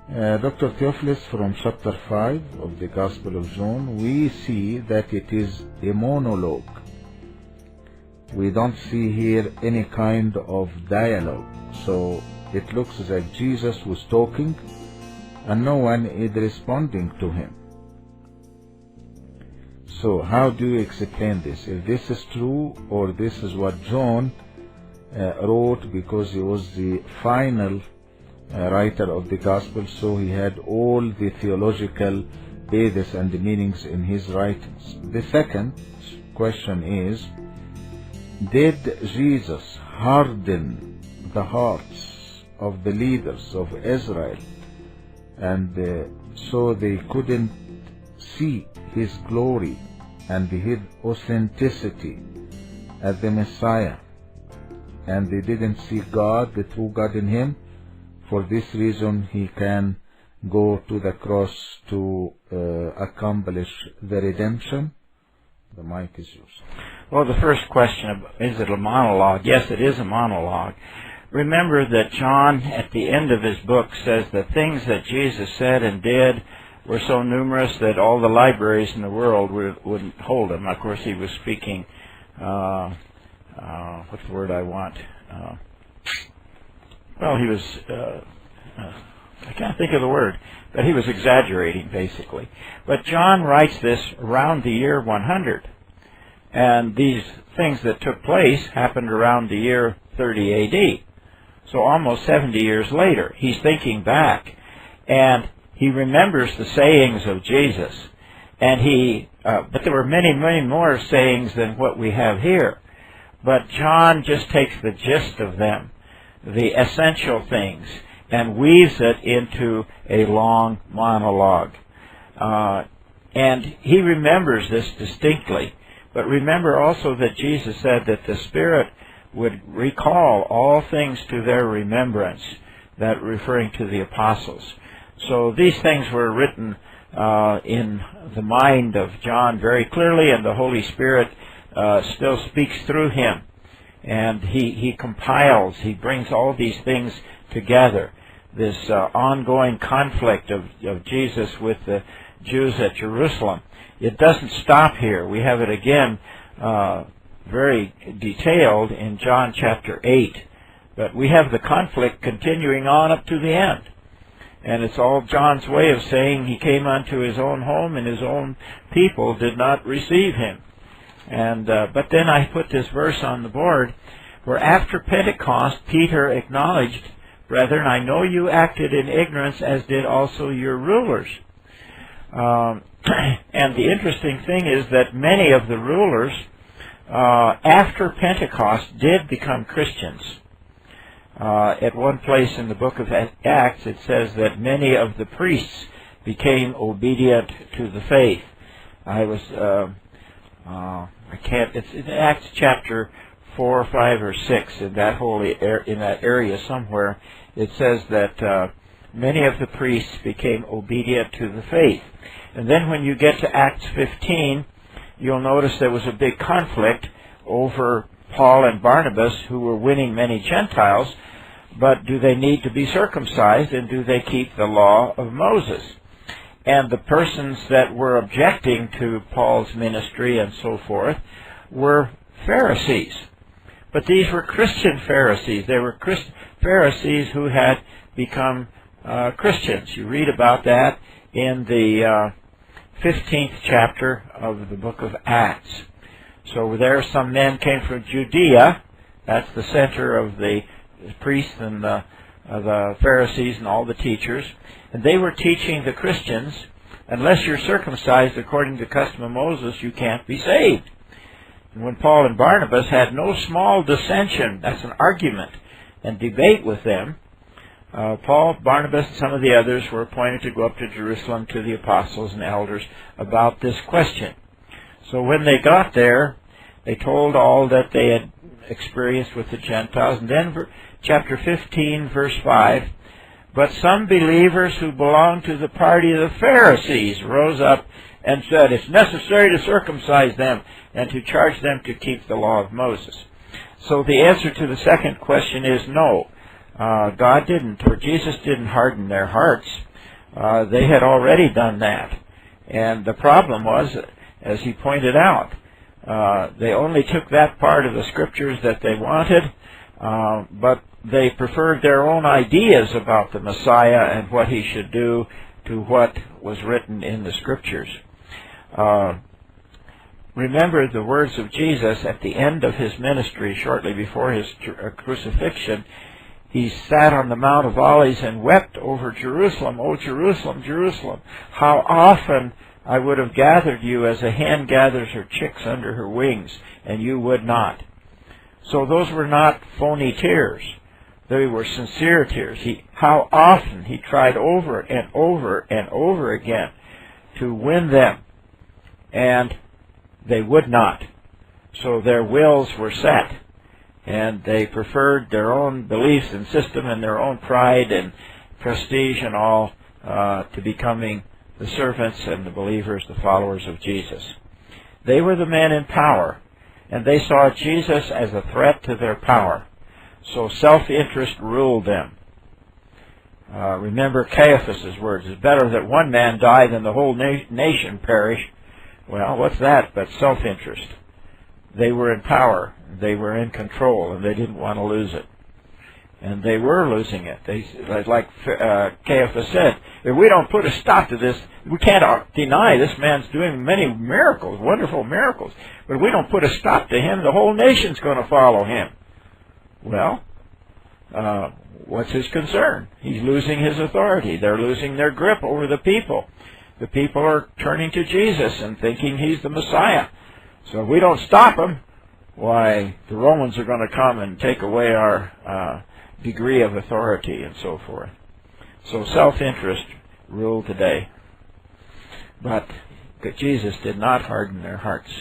Dr. Theophilus, from chapter 5 of the Gospel of John, we see that it is a monologue. We don't see here any kind of dialogue. So it looks like Jesus was talking and no one is responding to him. So how do you explain this? If this is true, or this is what John wrote because he was the final writer of the Gospel, so he had all the theological bases and the meanings in his writings. The second question is, did Jesus harden the hearts of the leaders of Israel, and so they couldn't see his glory and his authenticity as the Messiah, and they didn't see God, the true God, in him? For this reason, he can go to the cross to accomplish the redemption. The mic is yours. Well, the first question, is it a monologue? Yes, it is a monologue. Remember that John, at the end of his book, says the things that Jesus said and did were so numerous that all the libraries in the world wouldn't hold them. Of course, he was speaking, what's the word I want? Well, he was, I can't think of the word, but he was exaggerating, basically. But John writes this around the year 100. And these things that took place happened around the year 30 A.D. So almost 70 years later. He's thinking back, and he remembers the sayings of Jesus. And but there were many, many more sayings than what we have here. But John just takes the gist of them, the essential things, and weaves it into a long monologue. And he remembers this distinctly. But remember also that Jesus said that the Spirit would recall all things to their remembrance, that referring to the apostles. So these things were written in the mind of John very clearly, and the Holy Spirit still speaks through him. And he compiles, he brings all these things together. This ongoing conflict of Jesus with the Jews at Jerusalem. It doesn't stop here. We have it again very detailed in John chapter 8. But we have the conflict continuing on up to the end. And it's all John's way of saying he came unto his own home and his own people did not receive him. And but then I put this verse on the board where after Pentecost Peter acknowledged, "Brethren, I know you acted in ignorance, as did also your rulers." And the interesting thing is that many of the rulers after Pentecost did become Christians. At one place in the book of Acts it says that many of the priests became obedient to the faith. It's in Acts chapter 4, 5, or 6, in that in that area somewhere. It says that many of the priests became obedient to the faith. And then when you get to Acts 15, you'll notice there was a big conflict over Paul and Barnabas, who were winning many Gentiles, but do they need to be circumcised, and do they keep the law of Moses? And the persons that were objecting to Paul's ministry and so forth were Pharisees. But these were Christian Pharisees. They were Pharisees who had become Christians. You read about that in the 15th chapter of the book of Acts. So there some men came from Judea. That's the center of the priests and the Pharisees and all the teachers. And they were teaching the Christians, unless you're circumcised according to the custom of Moses, you can't be saved. And when Paul and Barnabas had no small dissension, that's an argument and debate with them, Paul, Barnabas, and some of the others were appointed to go up to Jerusalem to the apostles and elders about this question. So when they got there, they told all that they had experienced with the Gentiles. And then chapter 15, verse 5, "But some believers who belonged to the party of the Pharisees rose up and said, 'It's necessary to circumcise them and to charge them to keep the law of Moses.'" So the answer to the second question is no. God didn't, or Jesus didn't harden their hearts. They had already done that. And the problem was, as he pointed out, they only took that part of the Scriptures that they wanted, but they preferred their own ideas about the Messiah and what he should do to what was written in the Scriptures. Remember the words of Jesus at the end of his ministry, shortly before his crucifixion. He sat on the Mount of Olives and wept over Jerusalem. "O Jerusalem, Jerusalem, how often I would have gathered you as a hen gathers her chicks under her wings, and you would not." So those were not phony tears. They were sincere tears. How often he tried over and over and over again to win them, and they would not. So their wills were set, and they preferred their own beliefs and system and their own pride and prestige and all to becoming the servants and the believers, the followers of Jesus. They were the men in power, and they saw Jesus as a threat to their power. So self-interest ruled them. Remember Caiaphas' words, "It's better that one man die than the whole nation perish." Well, what's that but self-interest? They were in power, they were in control, and they didn't want to lose it. And they were losing it. Like Caiaphas said, if we don't put a stop to this, we can't deny this man's doing many miracles, wonderful miracles, but if we don't put a stop to him, the whole nation's going to follow him. Well, what's his concern? He's losing his authority. They're losing their grip over the people. The people are turning to Jesus and thinking he's the Messiah. So if we don't stop him, why, the Romans are going to come and take away our degree of authority and so forth. So self-interest ruled today. But Jesus did not harden their hearts.